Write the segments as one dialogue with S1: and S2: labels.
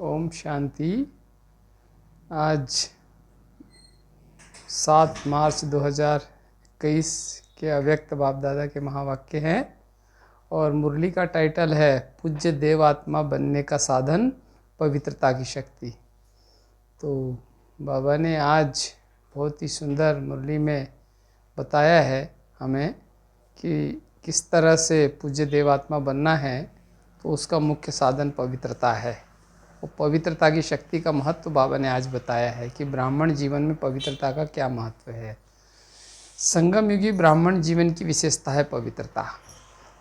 S1: ओम शांति। आज 7 मार्च 2021 के अव्यक्त बाप दादा के महावाक्य हैं और मुरली का टाइटल है पूज्य देवात्मा बनने का साधन पवित्रता की शक्ति। तो बाबा ने आज बहुत ही सुंदर मुरली में बताया है हमें कि किस तरह से पूज्य देवात्मा बनना है। तो उसका मुख्य साधन पवित्रता है। वो पवित्रता की शक्ति का महत्व बाबा ने आज बताया है कि ब्राह्मण जीवन में पवित्रता का क्या महत्व है। संगम युगी ब्राह्मण जीवन की विशेषता है पवित्रता।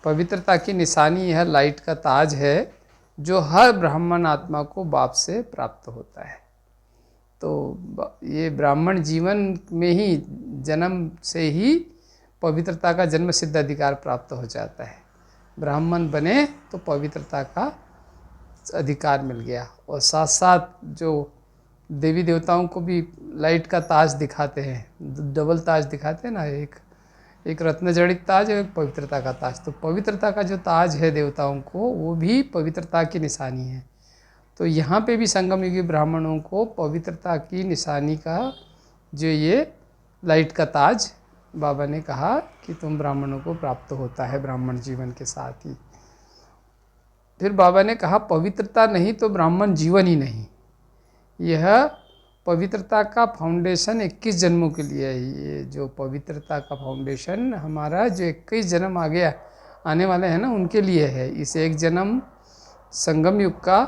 S1: पवित्रता की निशानी यह लाइट का ताज है जो हर ब्राह्मण आत्मा को बाप से प्राप्त होता है। तो ये ब्राह्मण जीवन में ही जन्म से ही पवित्रता का जन्म सिद्ध अधिकार प्राप्त हो जाता है। ब्राह्मण बने तो पवित्रता का अधिकार मिल गया। और साथ साथ जो देवी देवताओं को भी लाइट का ताज दिखाते हैं, डबल ताज दिखाते हैं ना, एक रत्न जड़ित ताज और एक पवित्रता का ताज। तो पवित्रता का जो ताज है देवताओं को, वो भी पवित्रता की निशानी है। तो यहाँ पे भी संगम युगी ब्राह्मणों को पवित्रता की निशानी का जो ये लाइट का ताज बाबा ने कहा कि तुम ब्राह्मणों को प्राप्त होता है ब्राह्मण जीवन के साथ ही। फिर बाबा ने कहा पवित्रता नहीं तो ब्राह्मण जीवन ही नहीं। यह पवित्रता का फाउंडेशन 21 जन्मों के लिए है। ये जो पवित्रता का फाउंडेशन हमारा जो 21 जन्म आने वाले हैं ना, उनके लिए है। इस एक जन्म संगम युग का,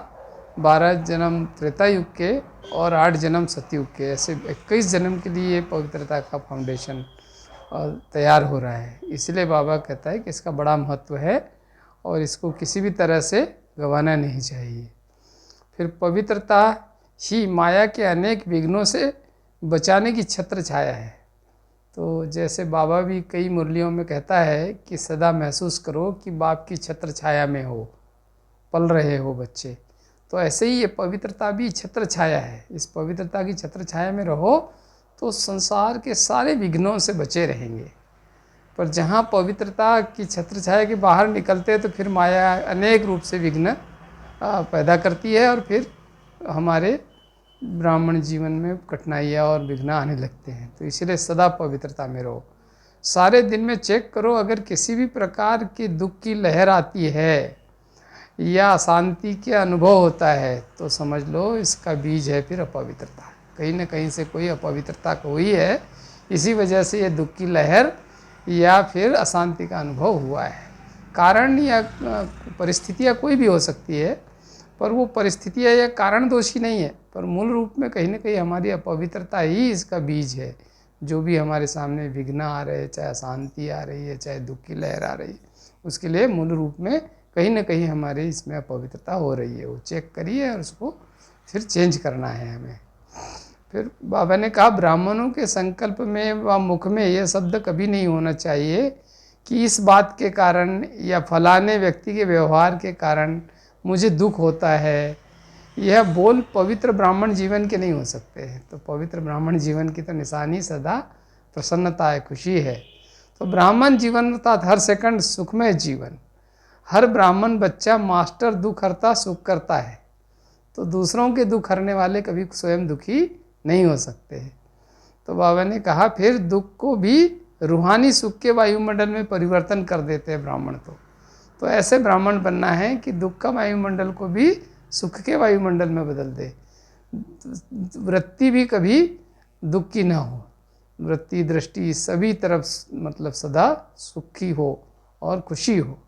S1: 12 जन्म त्रेता युग के और 8 जन्म सतयुग के, ऐसे 21 जन्म के लिए पवित्रता का फाउंडेशन तैयार हो रहा है। इसलिए बाबा कहता है कि इसका बड़ा महत्व है और इसको किसी भी तरह से गंवाना नहीं चाहिए। फिर पवित्रता ही माया के अनेक विघ्नों से बचाने की छत्र छाया है। तो जैसे बाबा भी कई मुरलियों में कहता है कि सदा महसूस करो कि बाप की छत्र छाया में हो, पल रहे हो बच्चे। तो ऐसे ही ये पवित्रता भी छत्र छाया है। इस पवित्रता की छत्र छाया में रहो तो संसार के सारे विघ्नों से बचे रहेंगे। पर जहाँ पवित्रता की छत्र छाया के बाहर निकलते हैं तो फिर माया अनेक रूप से विघ्न पैदा करती है और फिर हमारे ब्राह्मण जीवन में कठिनाइयाँ और विघ्न आने लगते हैं। तो इसीलिए सदा पवित्रता में रहो। सारे दिन में चेक करो, अगर किसी भी प्रकार की दुख की लहर आती है या अशांति के अनुभव होता है तो समझ लो इसका बीज है फिर अपवित्रता। कहीं ना कहीं से कोई अपवित्रता हुई है, इसी वजह से ये दुख की लहर या फिर अशांति का अनुभव हुआ है। कारण या परिस्थितियाँ कोई भी हो सकती है, पर वो परिस्थितियाँ या कारण दोषी नहीं है, पर मूल रूप में कहीं ना कहीं हमारी अपवित्रता ही इसका बीज है। जो भी हमारे सामने विघ्न आ रहे हैं, चाहे अशांति आ रही है, चाहे दुख की लहर आ रही है, उसके लिए मूल रूप में कहीं ना कहीं हमारे इसमें अपवित्रता हो रही है। वो चेक करिए और उसको फिर चेंज करना है हमें। फिर बाबा ने कहा ब्राह्मणों के संकल्प में व मुख में यह शब्द कभी नहीं होना चाहिए कि इस बात के कारण या फलाने व्यक्ति के व्यवहार के कारण मुझे दुख होता है। यह बोल पवित्र ब्राह्मण जीवन के नहीं हो सकते हैं। तो पवित्र ब्राह्मण जीवन की तो निशानी सदा प्रसन्नता है, खुशी है। तो ब्राह्मण जीवन अर्थात हर सेकंड सुखमय जीवन। हर ब्राह्मण बच्चा मास्टर दुख हरता सुख करता है। तो दूसरों के दुख हरने वाले कभी स्वयं दुखी नहीं हो सकते। तो बाबा ने कहा फिर दुख को भी रूहानी सुख के वायुमंडल में परिवर्तन कर देते हैं ब्राह्मण। तो ऐसे ब्राह्मण बनना है कि दुख का वायुमंडल को भी सुख के वायुमंडल में बदल दे। वृत्ति भी कभी दुख की ना हो, वृत्ति दृष्टि सभी तरफ मतलब सदा सुखी हो और खुशी हो।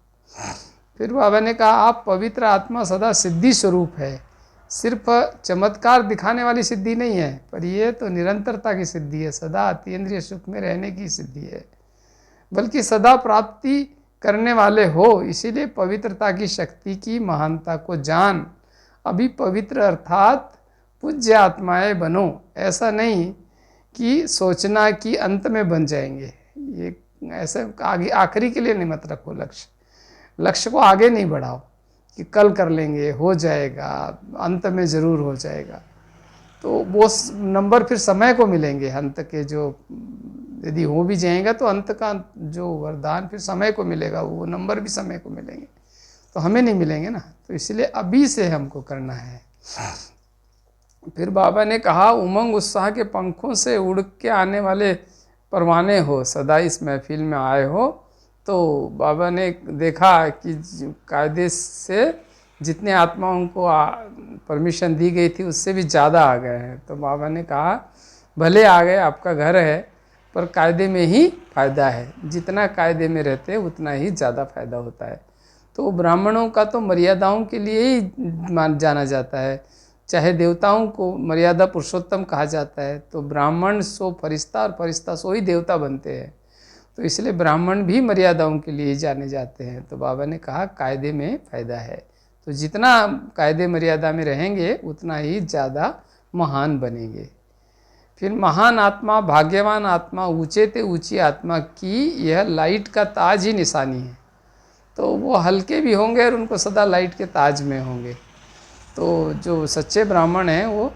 S1: फिर बाबा ने कहा आप पवित्र आत्मा सदा सिद्धि स्वरूप है। सिर्फ चमत्कार दिखाने वाली सिद्धि नहीं है, पर ये तो निरंतरता की सिद्धि है, सदा अतीन्द्रिय सुख में रहने की सिद्धि है, बल्कि सदा प्राप्ति करने वाले हो। इसीलिए पवित्रता की शक्ति की महानता को जान अभी पवित्र अर्थात पूज्य आत्माएं बनो। ऐसा नहीं कि सोचना कि अंत में बन जाएंगे। ये ऐसे आगे आखिरी के लिए नहीं मत रखो। लक्ष्य को आगे नहीं बढ़ाओ कि कल कर लेंगे, हो जाएगा, अंत में ज़रूर हो जाएगा। तो वो नंबर फिर समय को मिलेंगे। अंत के जो यदि हो भी जाएगा तो अंत का जो वरदान फिर समय को मिलेगा, वो नंबर भी समय को मिलेंगे, तो हमें नहीं मिलेंगे ना। तो इसलिए अभी से हमको करना है। फिर बाबा ने कहा, उमंग उत्साह के पंखों से उड़ के आने वाले परवाने हो, सदा इस महफिल में आए हो। तो बाबा ने देखा कि कायदे से जितने आत्माओं को परमिशन दी गई थी उससे भी ज़्यादा आ गए हैं। तो बाबा ने कहा, भले आ गए, आपका घर है, पर कायदे में ही फ़ायदा है, जितना कायदे में रहते हैं उतना ही ज़्यादा फ़ायदा होता है। तो ब्राह्मणों का तो मर्यादाओं के लिए ही जाना जाता है, चाहे देवताओं को मर्यादा पुरुषोत्तम कहा जाता है, तो ब्राह्मण सो फरिश्ता और फरिश्ता सो ही देवता बनते हैं। तो इसलिए ब्राह्मण भी मर्यादाओं के लिए जाने जाते हैं। तो बाबा ने कहा, कायदे में फ़ायदा है, तो जितना कायदे मर्यादा में रहेंगे उतना ही ज़्यादा महान बनेंगे। फिर महान आत्मा, भाग्यवान आत्मा, ऊंचे ते ऊंची आत्मा की यह लाइट का ताज ही निशानी है। तो वो हल्के भी होंगे और उनको सदा लाइट के ताज में होंगे। तो जो सच्चे ब्राह्मण हैं वो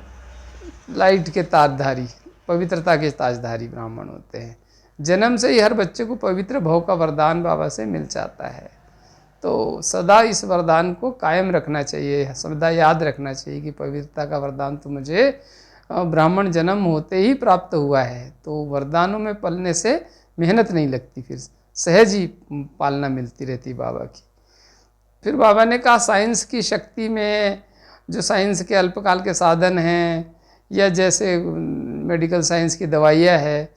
S1: लाइट के ताजधारी, पवित्रता के ताजधारी ब्राह्मण होते हैं। जन्म से ही हर बच्चे को पवित्र भव का वरदान बाबा से मिल जाता है। तो सदा इस वरदान को कायम रखना चाहिए, सदा याद रखना चाहिए कि पवित्रता का वरदान तो मुझे ब्राह्मण जन्म होते ही प्राप्त हुआ है। तो वरदानों में पलने से मेहनत नहीं लगती, फिर सहज ही पालना मिलती रहती बाबा की। फिर बाबा ने कहा, साइंस की शक्ति में, जो साइंस के अल्पकाल के साधन हैं या जैसे मेडिकल साइंस की दवाइयाँ है,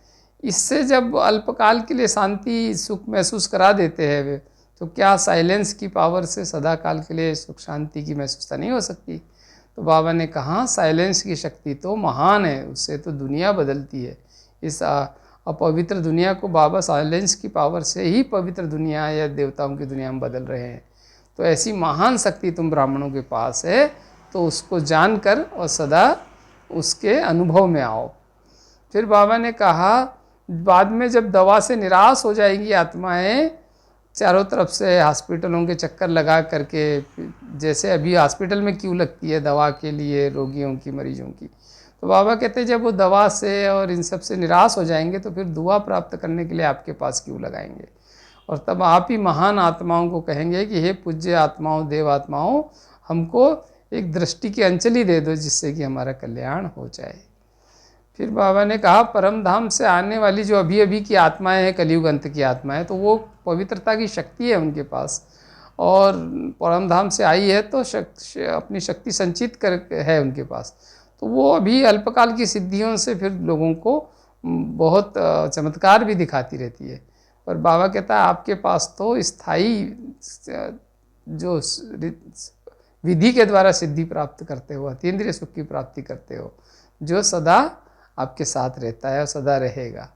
S1: इससे जब अल्पकाल के लिए शांति सुख महसूस करा देते हैं वे, तो क्या साइलेंस की पावर से सदा काल के लिए सुख शांति की महसूसता नहीं हो सकती? तो बाबा ने कहा, साइलेंस की शक्ति तो महान है, उससे तो दुनिया बदलती है। इस अपवित्र दुनिया को बाबा साइलेंस की पावर से ही पवित्र दुनिया या देवताओं की दुनिया में बदल रहे हैं। तो ऐसी महान शक्ति तुम ब्राह्मणों के पास है, तो उसको जानकर और सदा उसके अनुभव में आओ। फिर बाबा ने कहा, बाद में जब दवा से निराश हो जाएंगी आत्माएं, चारों तरफ से हॉस्पिटलों के चक्कर लगा करके, जैसे अभी हॉस्पिटल में क्यों लगती है दवा के लिए, रोगियों की, मरीजों की, तो बाबा कहते हैं जब वो दवा से और इन सब से निराश हो जाएंगे तो फिर दुआ प्राप्त करने के लिए आपके पास क्यों लगाएंगे। और तब आप ही महान आत्माओं को कहेंगे कि हे पूज्य आत्माओं, देव आत्माओं, हमको एक दृष्टि की अंजलि दे दो जिससे कि हमारा कल्याण हो जाए। फिर बाबा ने कहा, परम धाम से आने वाली जो अभी अभी की आत्माएं हैं, कलयुग अंत की आत्माएं, तो वो पवित्रता की शक्ति है उनके पास, और परम धाम से आई है तो अपनी शक्ति संचित कर है उनके पास। तो वो अभी अल्पकाल की सिद्धियों से फिर लोगों को बहुत चमत्कार भी दिखाती रहती है। पर बाबा कहता है, आपके पास तो स्थायी जो विधि के द्वारा सिद्धि प्राप्त करते हो, अतीन्द्रिय सुख की प्राप्ति करते हो, जो सदा आपके साथ रहता है और सदा रहेगा।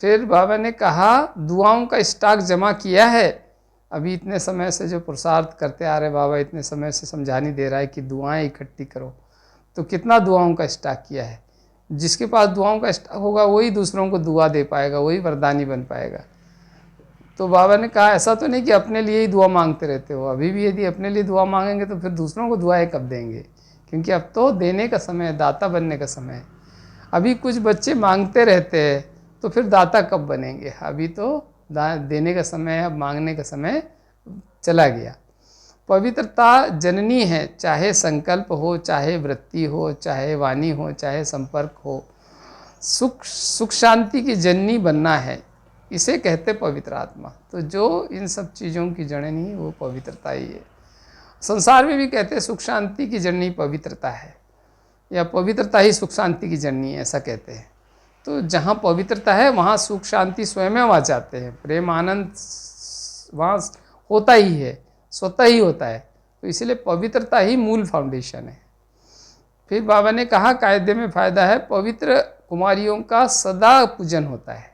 S1: फिर बाबा ने कहा, दुआओं का स्टॉक जमा किया है। अभी इतने समय से जो पुरुषार्थ करते आ रहे बाबा, इतने समय से समझानी दे रहा है कि दुआएं इकट्ठी करो, तो कितना दुआओं का स्टॉक किया है। जिसके पास दुआओं का स्टॉक होगा वही दूसरों को दुआ दे पाएगा, वही वरदानी बन पाएगा। तो बाबा ने कहा, ऐसा तो नहीं कि अपने लिए ही दुआ मांगते रहते हो। अभी भी यदि अपने लिए दुआ मांगेंगे तो फिर दूसरों को दुआएं कब देंगे, क्योंकि अब तो देने का समय है, दाता बनने का समय है। अभी कुछ बच्चे मांगते रहते हैं, तो फिर दाता कब बनेंगे? अभी तो देने का समय है, अब मांगने का समय चला गया। पवित्रता जननी है, चाहे संकल्प हो, चाहे वृत्ति हो, चाहे वाणी हो, चाहे संपर्क हो, सुख शांति की जननी बनना है, इसे कहते पवित्र आत्मा। तो जो इन सब चीज़ों की जननी वो पवित्रता ही है। संसार में भी कहते हैं सुख शांति की जननी पवित्रता है, या पवित्रता ही सुख शांति की जननी है, ऐसा कहते हैं। तो जहाँ पवित्रता है वहाँ सुख शांति स्वयं आ जाते हैं, प्रेम आनंद वहाँ होता ही है, स्वतः ही होता है। तो इसलिए पवित्रता ही मूल फाउंडेशन है। फिर बाबा ने कहा, कायदे में फ़ायदा है, पवित्र कुमारियों का सदा पूजन होता है।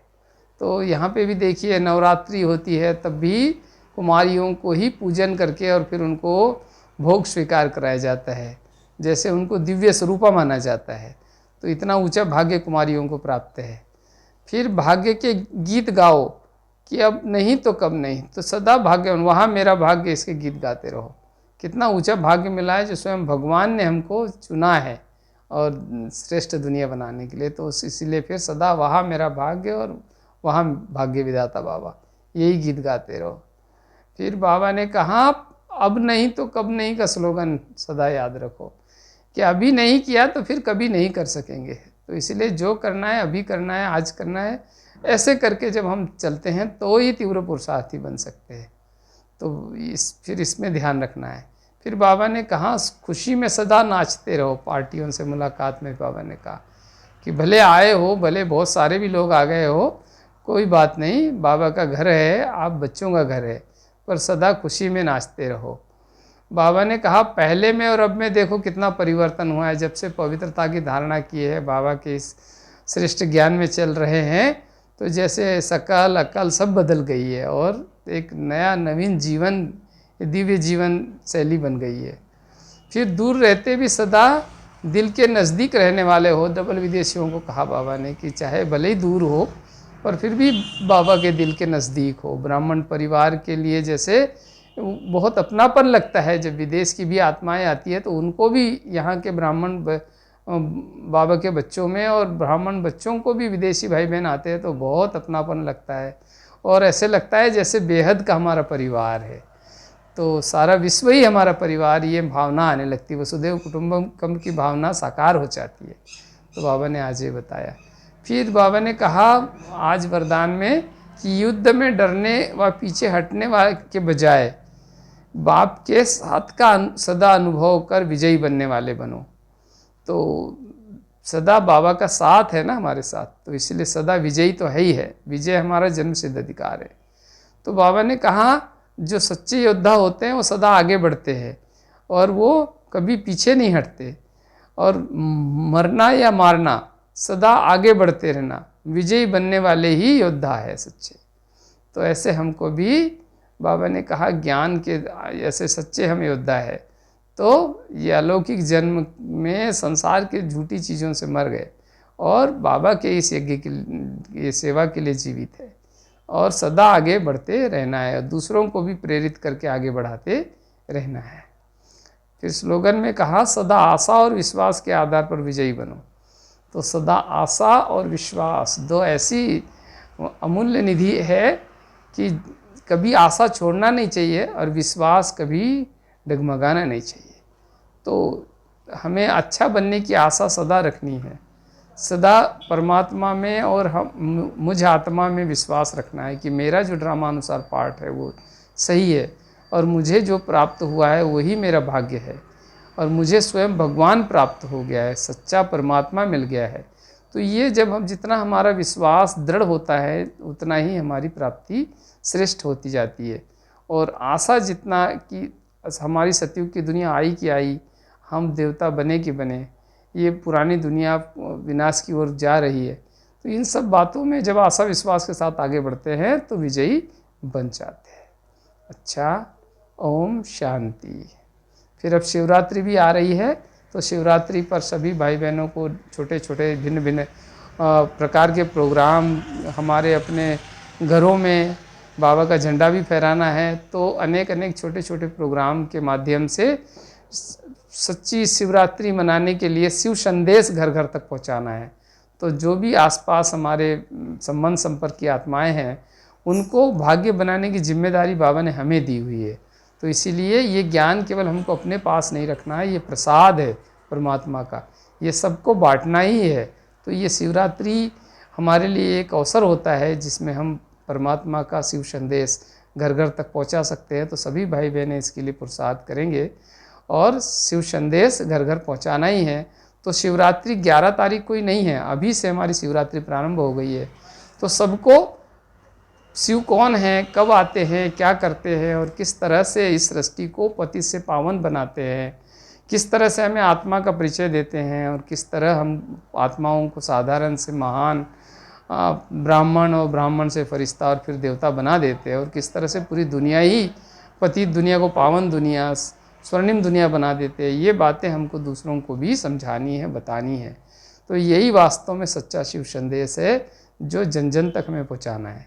S1: तो यहाँ पे भी देखिए, नवरात्रि होती है तब भी कुमारियों को ही पूजन करके और फिर उनको भोग स्वीकार कराया जाता है, जैसे उनको दिव्य स्वरूपा माना जाता है। तो इतना ऊंचा भाग्य कुमारियों को प्राप्त है। फिर भाग्य के गीत गाओ कि अब नहीं तो कब नहीं, तो सदा भाग्यवान, वहाँ मेरा भाग्य, इसके गीत गाते रहो। कितना ऊंचा भाग्य मिला है, जो स्वयं भगवान ने हमको चुना है और श्रेष्ठ दुनिया बनाने के लिए। तो इसीलिए फिर सदा वहाँ मेरा भाग्य और वहाँ भाग्य विधाता बाबा, यही गीत गाते रहो। फिर बाबा ने कहा, अब नहीं तो कब नहीं का स्लोगन सदा याद रखो। कि अभी नहीं किया तो फिर कभी नहीं कर सकेंगे। तो इसलिए जो करना है अभी करना है, आज करना है, ऐसे करके जब हम चलते हैं तो ही तीव्र पुरुषार्थी बन सकते हैं। तो फिर इसमें ध्यान रखना है। फिर बाबा ने कहा खुशी में सदा नाचते रहो। पार्टियों से मुलाकात में बाबा ने कहा कि भले आए हो, भले बहुत सारे भी लोग आ गए हो, कोई बात नहीं, बाबा का घर है, आप बच्चों का घर है, पर सदा खुशी में नाचते रहो। बाबा ने कहा पहले में और अब में देखो कितना परिवर्तन हुआ है। जब से पवित्रता की धारणा की है, बाबा के इस श्रेष्ठ ज्ञान में चल रहे हैं, तो जैसे सकल अकल सब बदल गई है और एक नया नवीन जीवन, दिव्य जीवन शैली बन गई है। फिर दूर रहते भी सदा दिल के नज़दीक रहने वाले हो। डबल विदेशियों को कहा बाबा ने कि चाहे भले ही दूर हो पर फिर भी बाबा के दिल के नज़दीक हो। ब्राह्मण परिवार के लिए जैसे बहुत अपनापन लगता है, जब विदेश की भी आत्माएं आती है तो उनको भी यहाँ के ब्राह्मण बाबा के बच्चों में और ब्राह्मण बच्चों को भी विदेशी भाई बहन आते हैं तो बहुत अपनापन लगता है और ऐसे लगता है जैसे बेहद का हमारा परिवार है, तो सारा विश्व ही हमारा परिवार, ये भावना आने लगती है। वसुधैव कुटुंबकम की भावना साकार हो जाती है। तो बाबा ने आज ये बताया। फिर बाबा ने कहा आज वरदान में कि युद्ध में डरने व पीछे हटने वाले के बजाय बाप के साथ का सदा अनुभव कर विजयी बनने वाले बनो। तो सदा बाबा का साथ है ना हमारे साथ, तो इसलिए सदा विजयी तो है ही है। विजय हमारा जन्म सिद्ध अधिकार है। तो बाबा ने कहा जो सच्चे योद्धा होते हैं वो सदा आगे बढ़ते हैं और वो कभी पीछे नहीं हटते, और मरना या मारना सदा आगे बढ़ते रहना, विजयी बनने वाले ही योद्धा है सच्चे। तो ऐसे हमको भी बाबा ने कहा ज्ञान के ऐसे सच्चे हम योद्धा है, तो ये अलौकिक जन्म में संसार के झूठी चीज़ों से मर गए और बाबा के इस यज्ञ की सेवा के लिए जीवित है और सदा आगे बढ़ते रहना है और दूसरों को भी प्रेरित करके आगे बढ़ाते रहना है। फिर स्लोगन में कहा सदा आशा और विश्वास के आधार पर विजयी बनो। तो सदा आशा और विश्वास दो ऐसी अमूल्य निधि है कि कभी आशा छोड़ना नहीं चाहिए और विश्वास कभी डगमगाना नहीं चाहिए। तो हमें अच्छा बनने की आशा सदा रखनी है, सदा परमात्मा में और हम मुझ आत्मा में विश्वास रखना है कि मेरा जो ड्रामा अनुसार पार्ट है वो सही है और मुझे जो प्राप्त हुआ है वही मेरा भाग्य है और मुझे स्वयं भगवान प्राप्त हो गया है, सच्चा परमात्मा मिल गया है। तो ये जब हम जितना हमारा विश्वास दृढ़ होता है उतना ही हमारी प्राप्ति श्रेष्ठ होती जाती है। और आशा जितना कि हमारी सतयुग की दुनिया आई कि आई, हम देवता बने कि बने, ये पुरानी दुनिया विनाश की ओर जा रही है, तो इन सब बातों में जब आशा विश्वास के साथ आगे बढ़ते हैं तो विजयी बन जाते हैं। अच्छा, ओम शांति। फिर अब शिवरात्रि भी आ रही है, तो शिवरात्रि पर सभी भाई बहनों को छोटे छोटे भिन्न भिन्न प्रकार के प्रोग्राम, हमारे अपने घरों में बाबा का झंडा भी फहराना है, तो अनेक अनेक छोटे छोटे प्रोग्राम के माध्यम से सच्ची शिवरात्रि मनाने के लिए शिव संदेश घर घर तक पहुंचाना है। तो जो भी आसपास हमारे संबंध संपर्क की आत्माएं हैं उनको भाग्य बनाने की जिम्मेदारी बाबा ने हमें दी हुई है। तो इसीलिए ये ज्ञान केवल हमको अपने पास नहीं रखना है, ये प्रसाद है परमात्मा का, ये सबको बांटना ही है। तो ये शिवरात्रि हमारे लिए एक अवसर होता है जिसमें हम परमात्मा का शिव संदेश घर घर तक पहुंचा सकते हैं। तो सभी भाई बहनें इसके लिए पुरुषार्थ करेंगे और शिव संदेश घर घर पहुंचाना ही है। तो शिवरात्रि 11 तारीख को ही नहीं है, अभी से हमारी शिवरात्रि प्रारंभ हो गई है। तो सबको शिव कौन है, कब आते हैं, क्या करते हैं और किस तरह से इस सृष्टि को पति से पावन बनाते हैं, किस तरह से हमें आत्मा का परिचय देते हैं और किस तरह हम आत्माओं को साधारण से महान ब्राह्मण और ब्राह्मण से फरिश्ता और फिर देवता बना देते हैं और किस तरह से पूरी दुनिया ही पतित दुनिया को पावन दुनिया, स्वर्णिम दुनिया बना देते हैं। ये बातें हमको दूसरों को भी समझानी है, बतानी है। तो यही वास्तव में सच्चा शिव संदेश है जो जन जन तक हमें पहुँचाना है।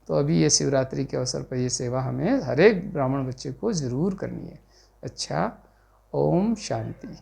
S1: तो अभी ये शिवरात्रि के अवसर पर ये सेवा हमें हर एक ब्राह्मण बच्चे को ज़रूर करनी है। अच्छा, ओम शांति।